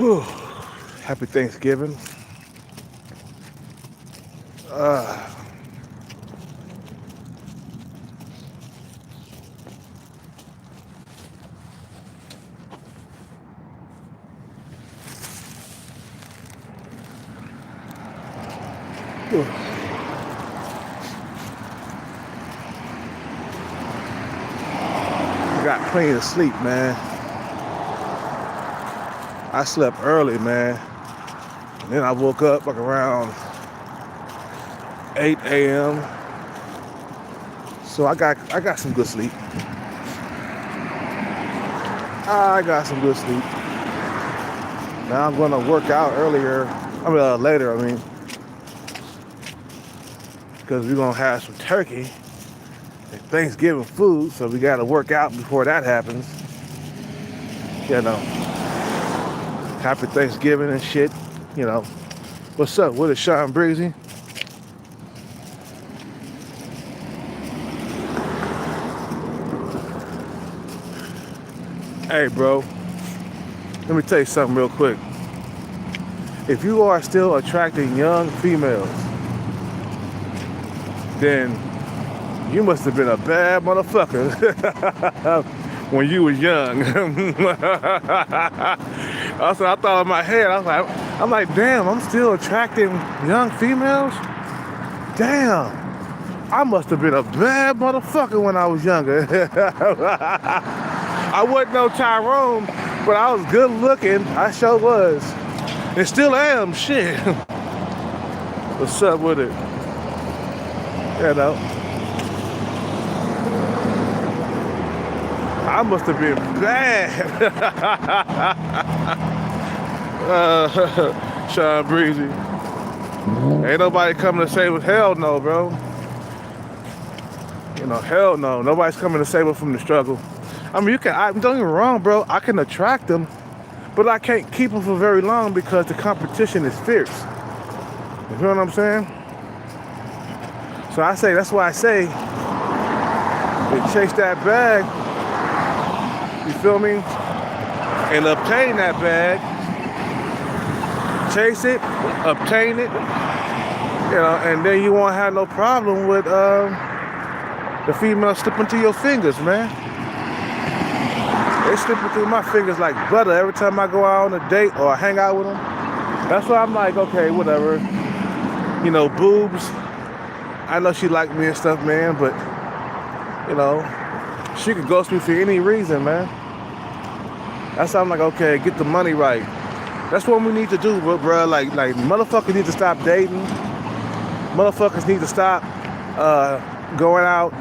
Whew. Happy Thanksgiving. Whew. Got plenty of sleep, man. I slept early, man. And then I woke up like around 8 a.m. So I got some good sleep. I got some good sleep. Now I'm gonna work out later, because we're gonna have some turkey and Thanksgiving food, so we gotta work out before that happens. You know, happy Thanksgiving and shit. You know, what's up? What is Sean Breezy? Hey, bro, let me tell you something real quick. If you are still attracting young females, then you must have been a bad motherfucker when you was young. Also, I thought in my head, I'm like, damn, I'm still attracting young females? Damn, I must have been a bad motherfucker when I was younger. I wasn't no Tyrone, but I was good looking. I sure was. And still am, shit. What's up with it? You know. I must have been bad. Sean Breezy. Ain't nobody coming to save us. Hell no, bro. You know, hell no. Nobody's coming to save us from the struggle. I mean, don't get me wrong, bro. I can attract them, but I can't keep them for very long because the competition is fierce. You feel what I'm saying? So that's why I say, they chase that bag, you feel me? And obtain that bag. Chase it, obtain it, you know, and then you won't have no problem with the female slipping through your fingers, man. They slipping through my fingers like butter every time I go out on a date or I hang out with them. That's why I'm like, okay, whatever. You know, boobs. I know she liked me and stuff, man, but, you know, she could ghost me for any reason, man. That's why I'm like, okay, get the money right. That's what we need to do, bro. Like motherfuckers need to stop dating. Motherfuckers need to stop going out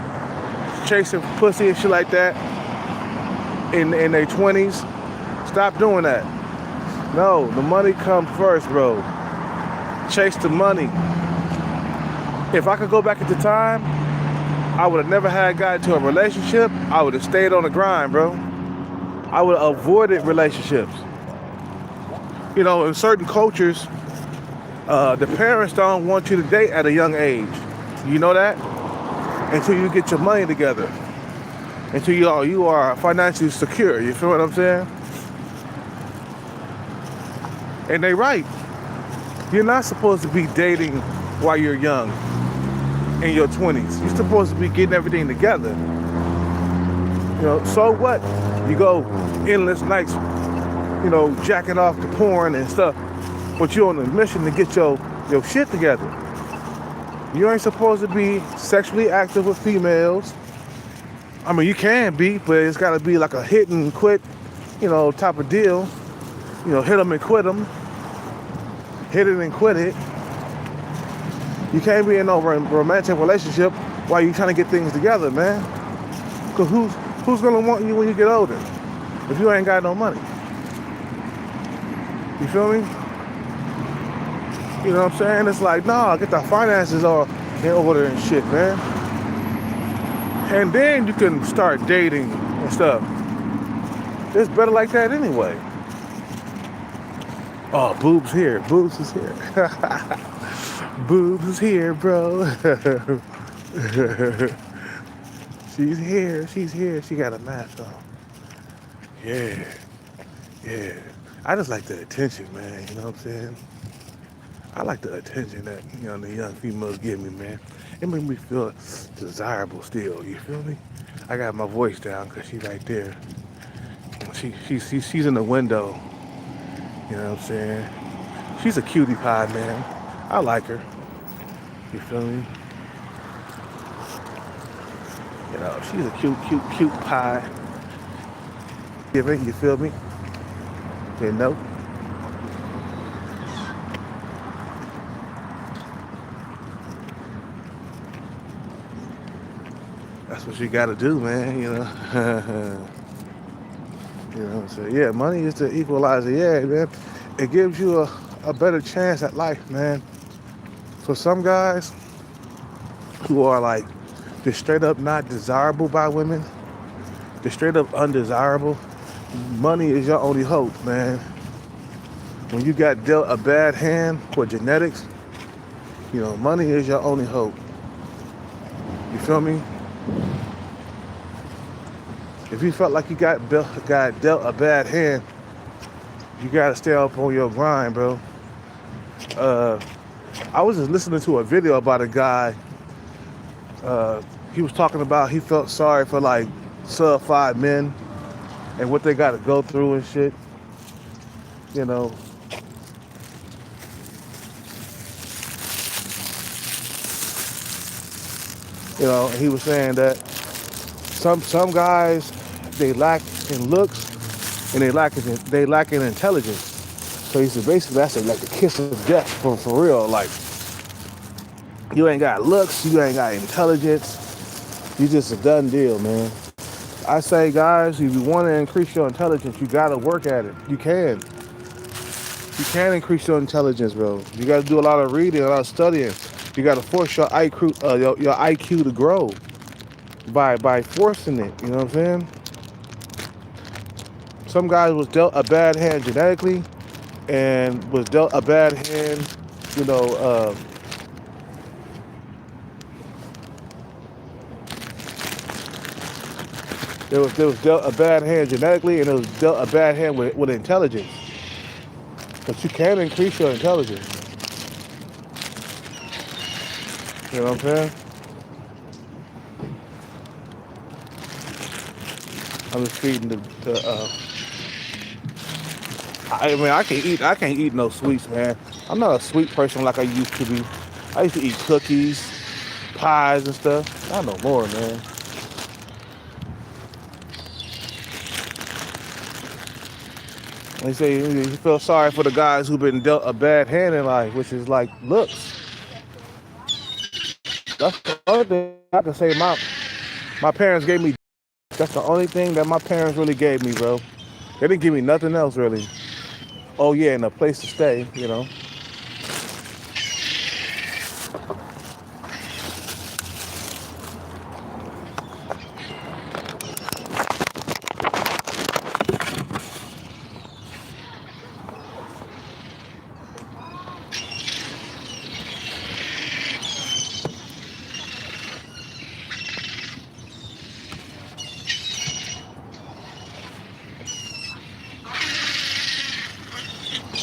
chasing pussy and shit like that in their 20s. Stop doing that. No, the money comes first, bro. Chase the money. If I could go back into time, I would have never got into a relationship. I would have stayed on the grind, bro. I would have avoided relationships. You know, in certain cultures, the parents don't want you to date at a young age. You know that? Until you get your money together. Until you are financially secure. You feel what I'm saying? And they right. You're not supposed to be dating while you're young, in your 20s. You're supposed to be getting everything together. You know, so what? You go endless nights, you know, jacking off to porn and stuff, but you're on a mission to get your shit together. You ain't supposed to be sexually active with females. I mean, you can be, but it's got to be like a hit and quit, you know, type of deal. You know, hit them and quit them. Hit it and quit it. You can't be in no romantic relationship while you're trying to get things together, man. Because who's going to want you when you get older if you ain't got no money? You feel me? You know what I'm saying? It's like, nah, get the finances all in order and shit, man. And then you can start dating and stuff. It's better like that anyway. Oh, boobs here. Boobs is here. Boobs is here, bro. She's here. She's here. She got a mask on. Yeah. Yeah. I just like the attention, man. You know what I'm saying? I like the attention that the young females give me, man. It makes me feel desirable still. You feel me? I got my voice down because she's right there. She's in the window. You know what I'm saying? She's a cutie pie, man. I like her. You feel me? She's a cute pie. You feel me? You know? That's what you gotta do, man, you know. You know what I'm saying? Yeah, money is the equalizer. Yeah, man. It gives you a better chance at life, man. For some guys who are like just straight up not desirable by women, just straight up undesirable, money is your only hope, man. When you got dealt a bad hand for genetics, money is your only hope. You feel me? If you felt like you got dealt a bad hand, you gotta stay up on your grind, bro. I was just listening to a video about a guy. He was talking about he felt sorry for like sub-5 men and what they got to go through and shit. You know. And he was saying that some guys, they lack in looks and they lack in intelligence. So he said basically that's like the kiss of death for real. Like, you ain't got looks, you ain't got intelligence, you just a done deal, man. I say, guys, if you want to increase your intelligence, you gotta work at it. You can increase your intelligence, bro. You gotta do a lot of reading, a lot of studying. You gotta force your IQ to grow by forcing it. You know what I'm saying? Some guys was dealt a bad hand genetically, and was dealt a bad hand, There was dealt a bad hand genetically, and it was dealt a bad hand with intelligence. But you can increase your intelligence. You know what I'm saying? I'm just feeding I can't eat no sweets, man. I'm not a sweet person like I used to be. I used to eat cookies, pies and stuff. Not no more, man. They say you feel sorry for the guys who've been dealt a bad hand in life, which is like looks. That's the only thing I can say my parents gave me. That's the only thing that my parents really gave me, bro. They didn't give me nothing else, really. Oh, yeah, and a place to stay,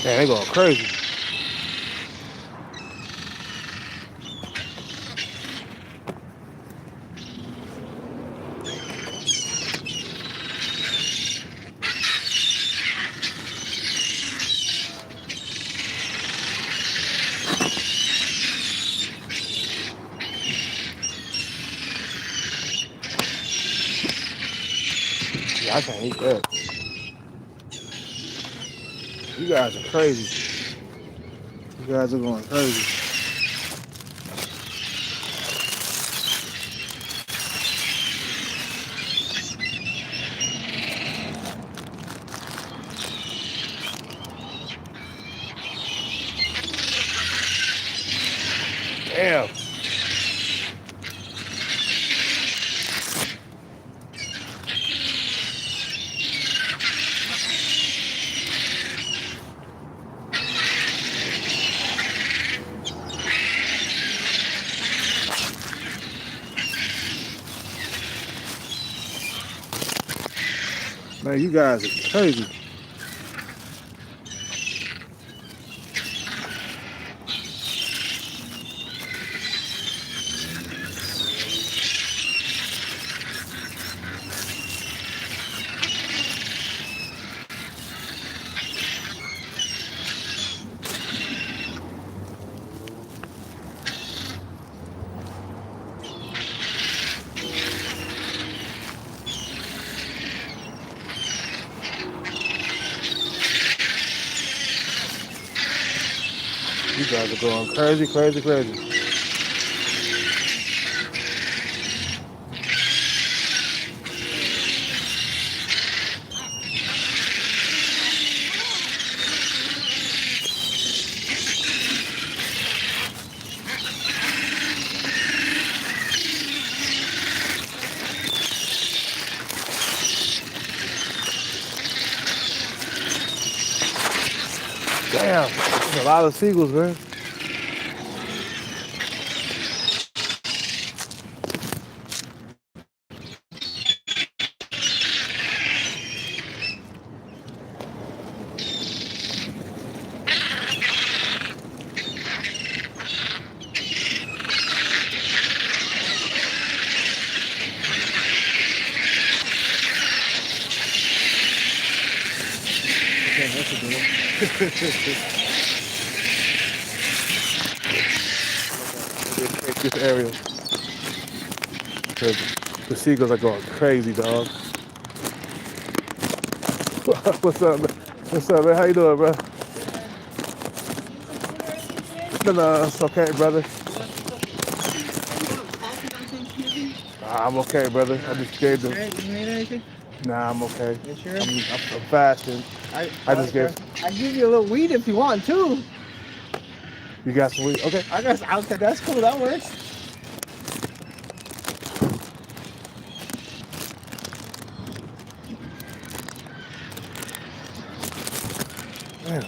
Man, they going crazy. Yeah, I can't eat that. You guys are crazy. You guys are going crazy. Damn. Man, you guys are crazy. You guys are going crazy, crazy, crazy. Damn, there's a lot of seagulls, man. Okay, that's a good one. Take this area because the seagulls are going crazy, dog. What's up, man? What's up, man? How you doing, bro? No, it's okay, brother. I'm okay, brother. I just gave them. You need anything? Nah, I'm okay. You sure? I'm fasting. I just gave. I give you a little weed if you want too. You got some weed? Okay. I guess okay, that's cool. That works. Damn.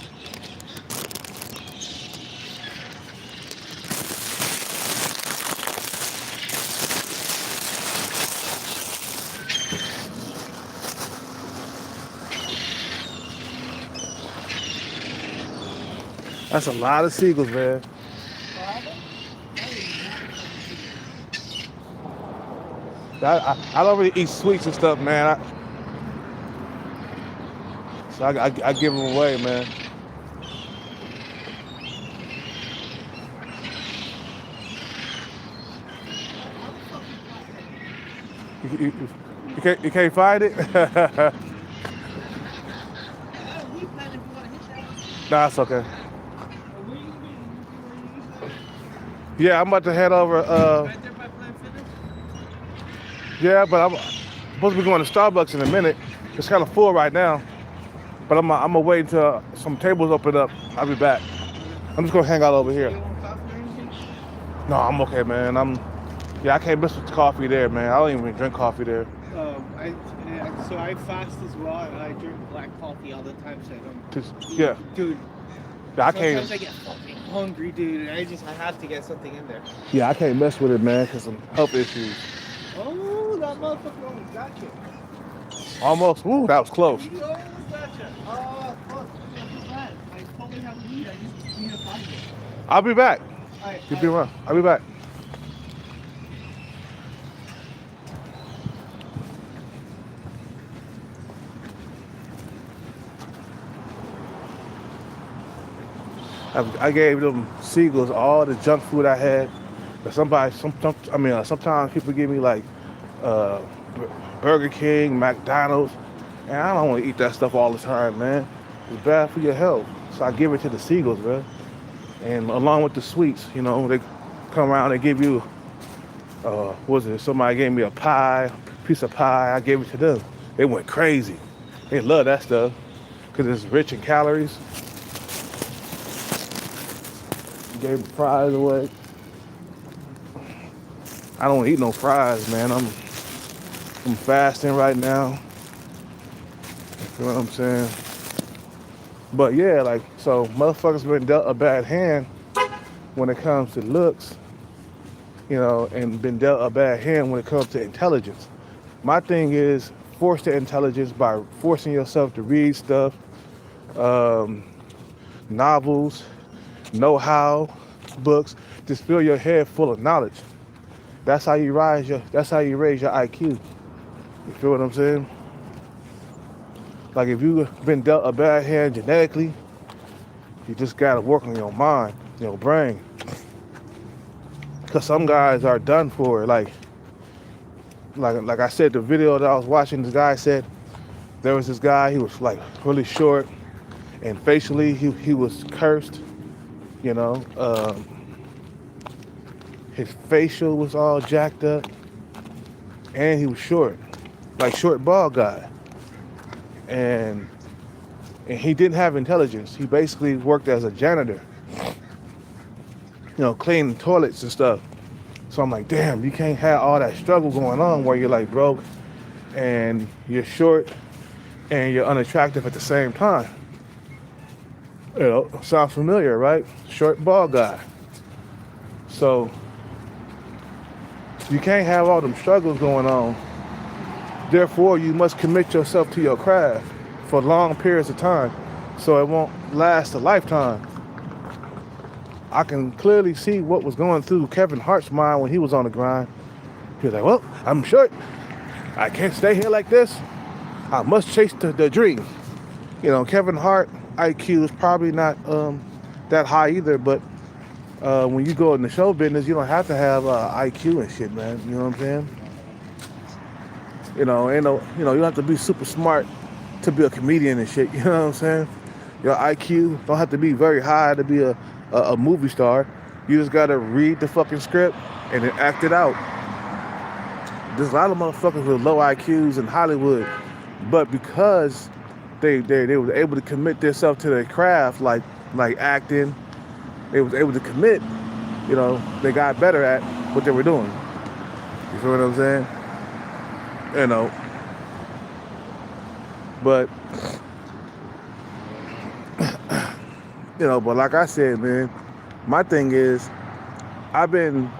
That's a lot of seagulls, man. I don't really eat sweets and stuff, man. So I give them away, man. You can't find it? Nah, it's okay. Yeah, I'm about to head over. Yeah, but I'm supposed to be going to Starbucks in a minute. It's kind of full right now. But I'm gonna wait until some tables open up. I'll be back. I'm just gonna hang out over here. No, I'm okay, man. I can't miss with coffee there, man. I don't even drink coffee there. So I fast as well, and I drink black coffee all the time. So I don't. Yeah. Dude. I can't. Sometimes I get fucking hungry, dude, and I have to get something in there. Yeah, I can't mess with it, man, because some health issues. Oh, that motherfucker almost got you. Almost. Ooh, that was close. He almost got you. Oh, fuck. That's bad. I totally have weed. I just need to find it. I'll be back. You be around. I'll be back. I gave them seagulls all the junk food I had. But sometimes people give me like Burger King, McDonald's, and I don't want to eat that stuff all the time, man. It's bad for your health. So I give it to the seagulls, man. And along with the sweets, you know, they come around, they give you, somebody gave me a piece of pie, I gave it to them. They went crazy. They love that stuff because it's rich in calories. Gave the fries away. I don't eat no fries, man. I'm fasting right now. You feel what I'm saying? But yeah, like, so motherfuckers been dealt a bad hand when it comes to looks, you know, and been dealt a bad hand when it comes to intelligence. My thing is force the intelligence by forcing yourself to read stuff, novels, know-how books, just fill your head full of knowledge. That's how you raise your IQ. You feel what I'm saying? Like if you've been dealt a bad hand genetically, you just gotta work on your mind, your brain. Cause some guys are done for. Like I said, the video that I was watching, this guy said there was this guy, he was like really short, and facially he was cursed. You know, his facial was all jacked up, and he was short, like short bald guy, and he didn't have intelligence. He basically worked as a janitor, cleaning toilets and stuff. So I'm like, damn, you can't have all that struggle going on where you're like broke and you're short and you're unattractive at the same time. Sounds familiar, right? Short bald guy. So you can't have all them struggles going on. Therefore, you must commit yourself to your craft for long periods of time so it won't last a lifetime. I can clearly see what was going through Kevin Hart's mind when he was on the grind. He was like, well, I'm short. I can't stay here like this. I must chase the dream. Kevin Hart IQ is probably not that high either, but when you go in the show business, you don't have to have IQ and shit, man. You know what I'm saying? You don't have to be super smart to be a comedian and shit. You know what I'm saying? Your IQ don't have to be very high to be a movie star. You just gotta read the fucking script and then act it out. There's a lot of motherfuckers with low IQs in Hollywood, but because they were able to commit themselves to their craft, like acting, they was able to commit. They got better at what they were doing. You feel what I'm saying? But but like I said, man, my thing is, I'm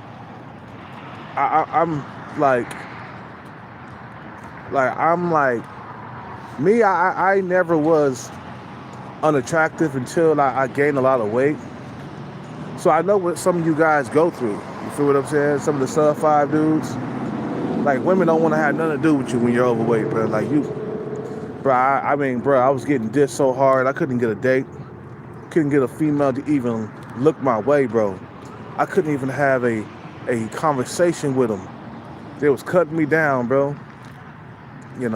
me, I never was unattractive until I gained a lot of weight. So I know what some of you guys go through. You feel what I'm saying? Some of the sub 5 dudes, like women don't want to have nothing to do with you when you're overweight, bro. Like I was getting dissed so hard, I couldn't get a date. Couldn't get a female to even look my way, bro. I couldn't even have a conversation with them. They was cutting me down, bro. They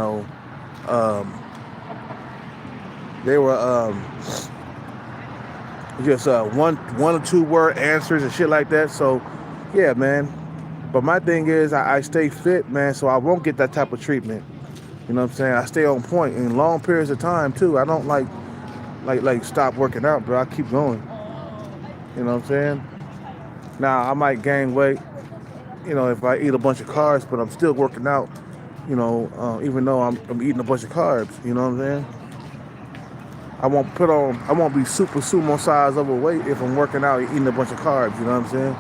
were just one or two word answers and shit like that. So yeah, man. But my thing is I stay fit, man, so I won't get that type of treatment. You know what I'm saying? I stay on point in long periods of time too. I don't like stop working out, bro. I keep going. You know what I'm saying? Now I might gain weight, if I eat a bunch of carbs, but I'm still working out, even though I'm eating a bunch of carbs, you know what I'm saying? I won't be super sumo size overweight if I'm working out and eating a bunch of carbs, you know what I'm saying?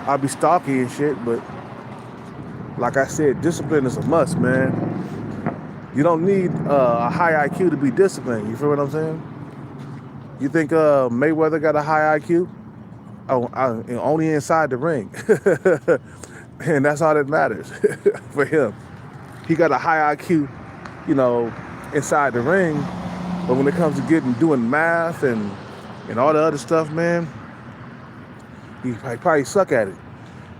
I'll be stocky and shit, but like I said, discipline is a must, man. You don't need a high IQ to be disciplined, you feel what I'm saying? You think Mayweather got a high IQ? Oh, only inside the ring. And that's all that matters for him. He got a high IQ, inside the ring. But when it comes to doing math and all the other stuff, man, he probably suck at it.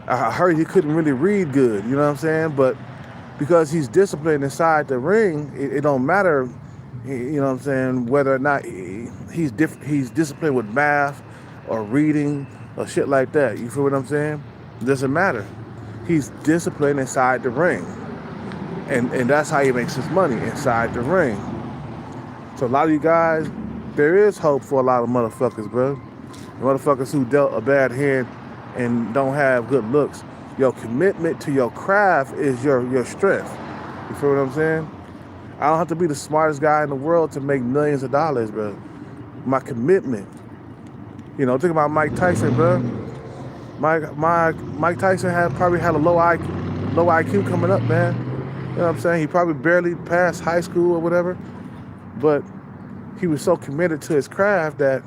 I heard he couldn't really read good, you know what I'm saying? But because he's disciplined inside the ring, it don't matter, you know what I'm saying, whether or not he's disciplined with math or reading or shit like that. You feel what I'm saying? It doesn't matter. He's disciplined inside the ring. And that's how he makes his money, inside the ring. So a lot of you guys, there is hope for a lot of motherfuckers, bro. Motherfuckers who dealt a bad hand and don't have good looks. Your commitment to your craft is your strength. You feel what I'm saying? I don't have to be the smartest guy in the world to make millions of dollars, bro. My commitment. Think about Mike Tyson, bro. Mike Tyson probably had a low IQ coming up, man. You know what I'm saying? He probably barely passed high school or whatever, but he was so committed to his craft that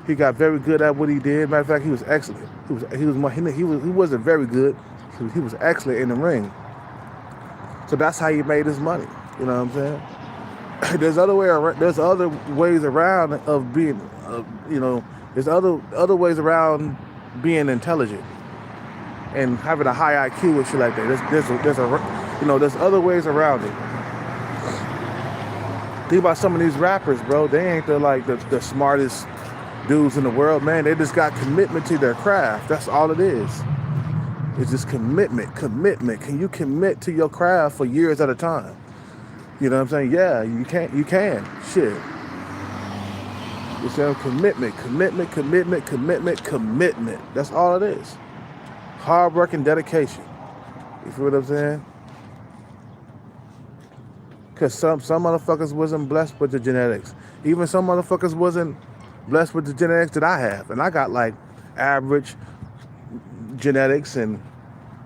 he got very good at what he did. Matter of fact, he was excellent. He wasn't very good. He was excellent in the ring. So that's how he made his money. You know what I'm saying? There's other ways around of being, there's other ways around being intelligent and having a high IQ and shit like that. There's other ways around it. Think about some of these rappers, bro. They ain't the smartest, dudes in the world, man, they just got commitment to their craft. That's all it is. It's just commitment. Can you commit to your craft for years at a time? You know what I'm saying? Yeah, you can. Shit. It's commitment. That's all it is. Hard work and dedication. You feel what I'm saying? Because some motherfuckers wasn't blessed with the genetics. Even some motherfuckers wasn't blessed with the genetics that I have. And I got like average genetics, and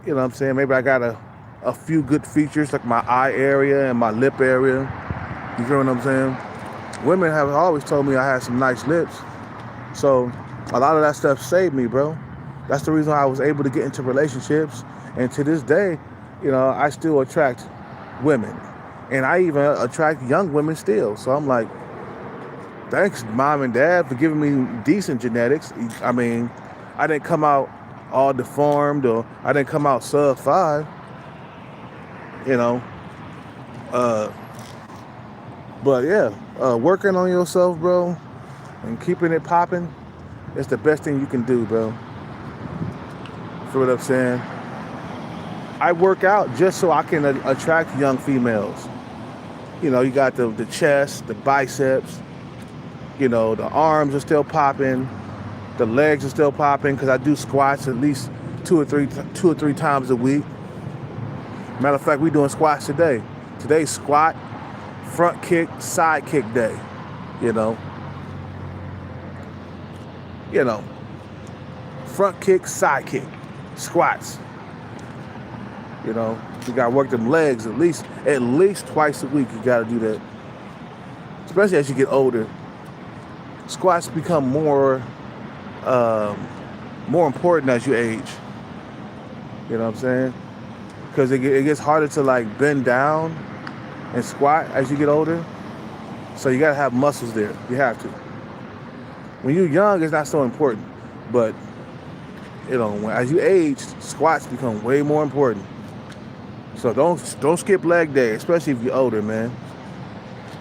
you know what I'm saying? Maybe I got a few good features like my eye area and my lip area. You feel what I'm saying? Women have always told me I had some nice lips. So a lot of that stuff saved me, bro. That's the reason I was able to get into relationships. And to this day, you know, I still attract women. And I even attract young women still. So I'm like, thanks, mom and dad, for giving me decent genetics. I mean, I didn't come out all deformed, or I didn't come out sub 5, you know. But yeah, working on yourself, bro, and keeping it popping, it's the best thing you can do, bro. Feel what I'm saying? I work out just so I can attract young females. You know, you got the chest, the biceps, you know, the arms are still popping, the legs are still popping, because I do squats at least two or three times a week. Matter of fact, we doing squats today. Today's squat, front kick, side kick day. You know, front kick, side kick, squats. You know, you gotta work them legs at least twice a week. You gotta do that, especially as you get older. Squats become more important as you age. You know what I'm saying? Because it gets harder to like bend down and squat as you get older. So you gotta have muscles there. You have to. When you're young, it's not so important, but you know, as you age, squats become way more important. So don't skip leg day, especially if you're older, man.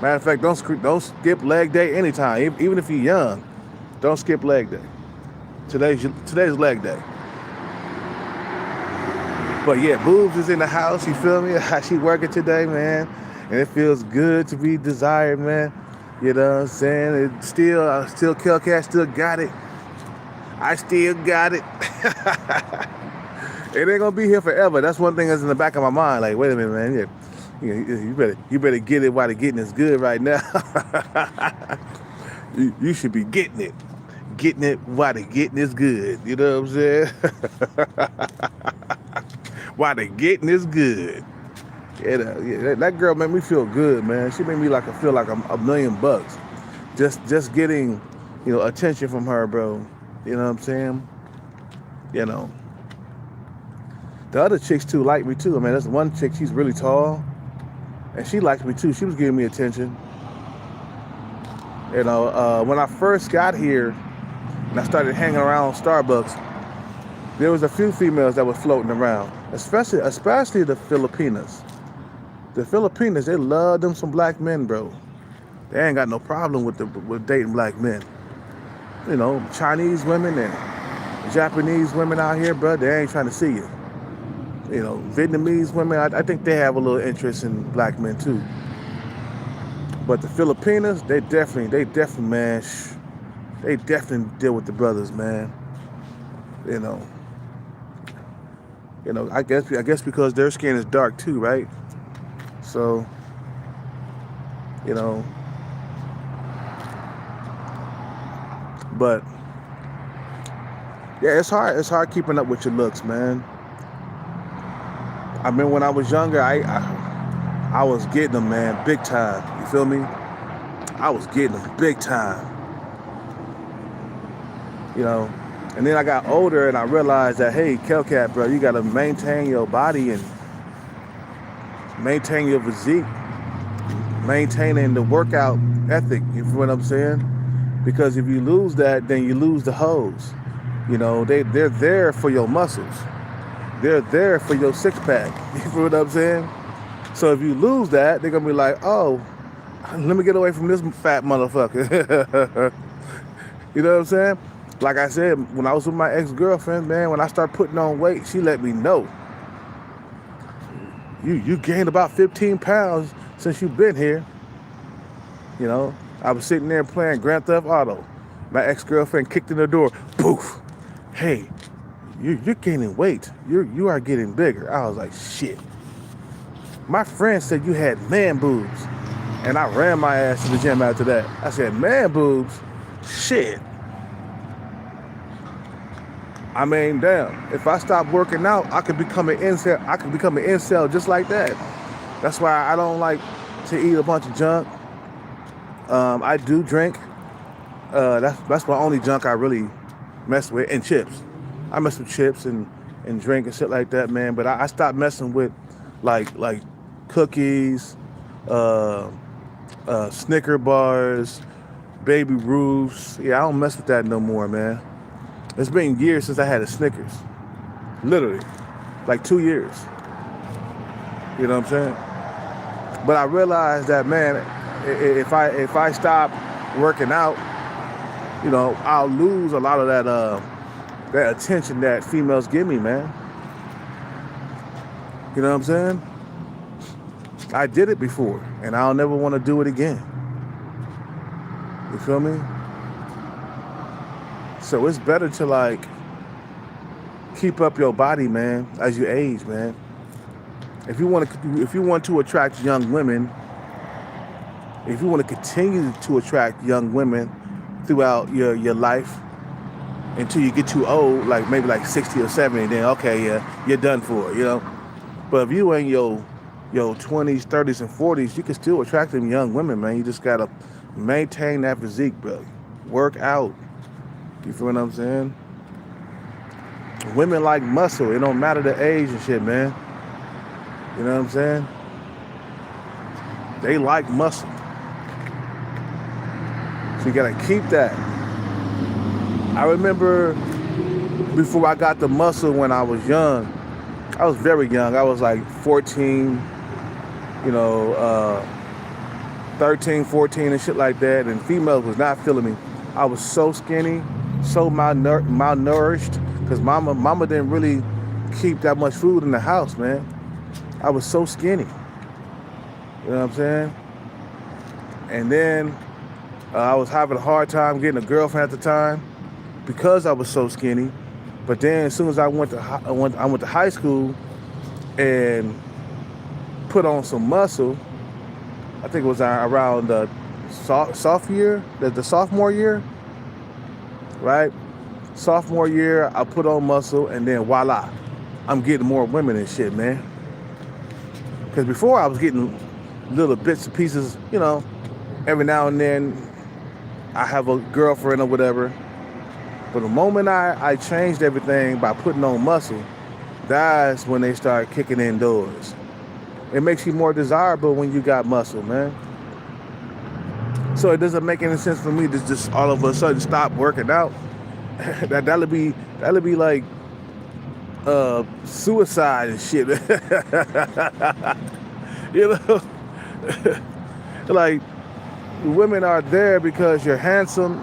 Matter of fact, don't skip leg day anytime, even if you're young. Don't skip leg day. Today's leg day. But yeah, Boobs is in the house. You feel me? She working today, man, and it feels good to be desired, man. You know what I'm saying? Still Kelcat still got it. I still got it. It ain't gonna be here forever. That's one thing that's in the back of my mind. Like, wait a minute, man. Yeah, you better get it while the getting is good right now. you should be getting it while the getting is good. You know what I'm saying? While the getting is good. Yeah, that girl made me feel good, man. She made me feel like I'm $1 million. Just getting, you know, attention from her, bro. You know what I'm saying? You know. The other chicks too like me too. I mean, there's one chick, she's really tall, and she liked me too. She was giving me attention. You know, when I first got here and I started hanging around Starbucks, there was a few females that were floating around, especially the Filipinas. The Filipinas, they love them some black men, bro. They ain't got no problem with dating black men. You know, Chinese women and Japanese women out here, bro, they ain't trying to see you. You know, Vietnamese women, I think they have a little interest in black men too. But the Filipinas, they definitely, man, they definitely deal with the brothers, man. You know, I guess because their skin is dark too, right? So, you know, but yeah, it's hard keeping up with your looks, man. I mean, when I was younger, I was getting them, man, big time. You feel me? I was getting them big time. You know, and then I got older and I realized that, hey, Kelcat, bro, you got to maintain your body and maintain your physique, maintaining the workout ethic. You feel what I'm saying? Because if you lose that, then you lose the hoes. You know, they're there for your muscles. They're there for your six-pack. You feel what I'm saying? So if you lose that, they're going to be like, oh, let me get away from this fat motherfucker. You know what I'm saying? Like I said, when I was with my ex-girlfriend, man, when I started putting on weight, she let me know. You gained about 15 pounds since you've been here. You know, I was sitting there playing Grand Theft Auto. My ex-girlfriend kicked in the door. Poof. Hey, you're gaining weight. You are getting bigger. I was like, shit. My friend said you had man boobs. And I ran my ass to the gym after that. I said, man boobs? Shit. I mean, damn. If I stop working out, I could become an incel. I could become an incel just like that. That's why I don't like to eat a bunch of junk. I do drink. That's my only junk I really mess with. And chips. I mess with chips and drink and shit like that, man. But I stopped messing with like cookies, Snicker bars, Baby Ruths. Yeah, I don't mess with that no more, man. It's been years since I had a Snickers. Literally. Like 2 years. You know what I'm saying? But I realized that, man, if I stop working out, you know, I'll lose a lot of that attention that females give me, man. You know what I'm saying? I did it before, and I'll never want to do it again. You feel me? So it's better to like keep up your body, man, as you age, man. If you want to attract young women, if you want to continue to attract young women throughout your life until you get too old, like maybe like 60 or 70, then okay, yeah, you're done for, you know. But if you in your 20s, 30s, and 40s, you can still attract them young women, man. You just gotta maintain that physique, bro. Work out. You feel what I'm saying? Women like muscle. It don't matter the age and shit, man. You know what I'm saying? They like muscle. So you gotta keep that. I remember before I got the muscle when I was young, I was very young. I was like 14, 13, 14 and shit like that. And females was not feeling me. I was so skinny, so malnourished, because mama didn't really keep that much food in the house, man. I was so skinny. You know what I'm saying? And then I was having a hard time getting a girlfriend at the time because I was so skinny. But then as soon as I went to high school and put on some muscle, I think it was around the sophomore year, right? Sophomore year, I put on muscle, and then voila, I'm getting more women and shit, man. Because before I was getting little bits and pieces, you know, every now and then I have a girlfriend or whatever. But the moment I changed everything by putting on muscle, that's when they start kicking in doors. It makes you more desirable when you got muscle, man. So it doesn't make any sense for me to just all of a sudden stop working out. That'll be like suicide and shit. You know, like women are there because you're handsome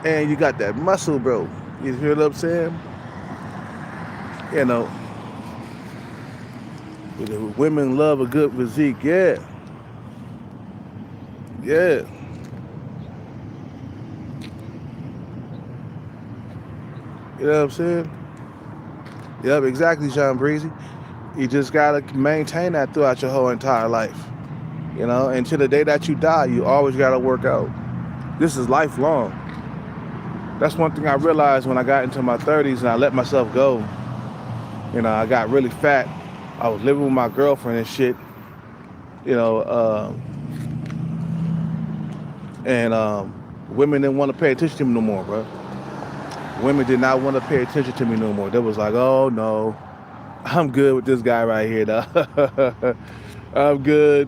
and you got that muscle, bro. You hear what I'm saying? You know, women love a good physique, yeah. Yeah. You know what I'm saying? Yep, exactly, Sean Breezy. You just gotta maintain that throughout your whole entire life. You know, until the day that you die, you always gotta work out. This is lifelong. That's one thing I realized when I got into my 30s and I let myself go. You know, I got really fat. I was living with my girlfriend and shit. You know, women didn't want to pay attention to me no more, bro. Women did not want to pay attention to me no more. They was like, oh no, I'm good with this guy right here, though. I'm good.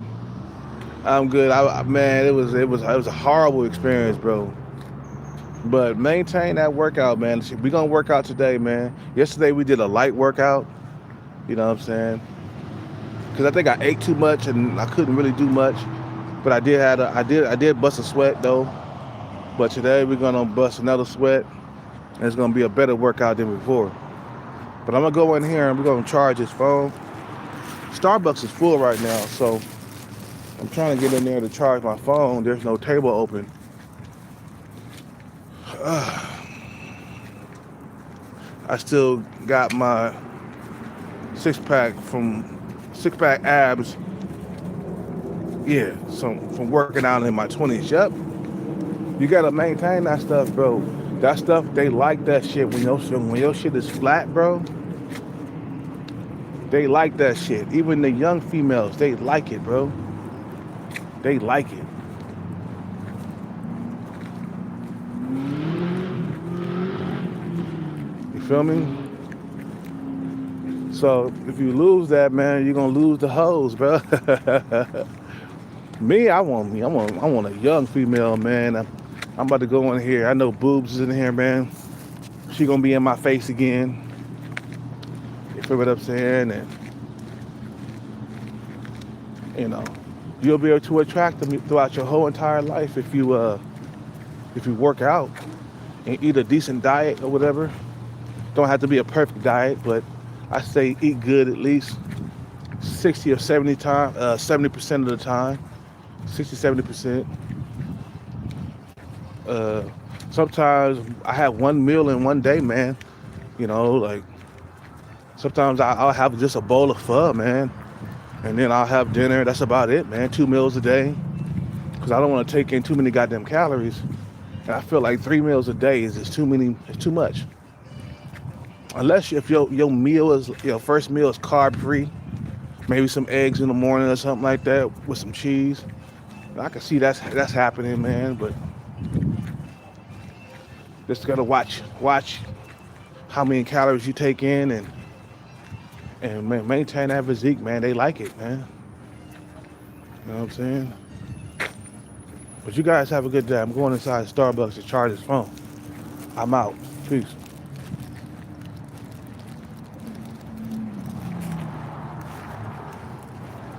Man, it was a horrible experience, bro. But maintain that workout, man. We're gonna work out today, man. Yesterday we did a light workout. You know what I'm saying? Because I think I ate too much and I couldn't really do much. But I did bust a sweat though. But today we're gonna bust another sweat, and it's gonna be a better workout than before. But I'm gonna go in here and we're gonna charge his phone. Starbucks is full right now, so I'm trying to get in there to charge my phone. There's no table open. I still got my six-pack abs. Yeah, from working out in my 20s. Yep. You gotta maintain that stuff, bro. That stuff, they like that shit when your shit is flat, bro. They like that shit. Even the young females, they like it, bro. They like it. You feel me? So if you lose that, man, you're gonna lose the hoes, bro. Me, I want a young female, man. I'm about to go in here. I know Boobs is in here, man. She gonna be in my face again. You feel what I'm saying? And you know, you'll be able to attract them throughout your whole entire life if you work out and eat a decent diet or whatever. Don't have to be a perfect diet, but I say eat good at least 60 or 70% of the time. 60, 70%. Sometimes I have one meal in one day, man. You know, like sometimes I'll have just a bowl of pho, man. And then I'll have dinner. That's about it, man. 2 meals a day. Because I don't want to take in too many goddamn calories. And I feel like 3 meals a day is just too many. It's too much. Unless if your meal is, your first meal is carb free. Maybe some eggs in the morning or something like that with some cheese. I can see that's happening, man. But just gotta watch how many calories you take in and maintain that physique, man. They like it, man. You know what I'm saying? But you guys have a good day. I'm going inside Starbucks to charge this phone. I'm out. Peace.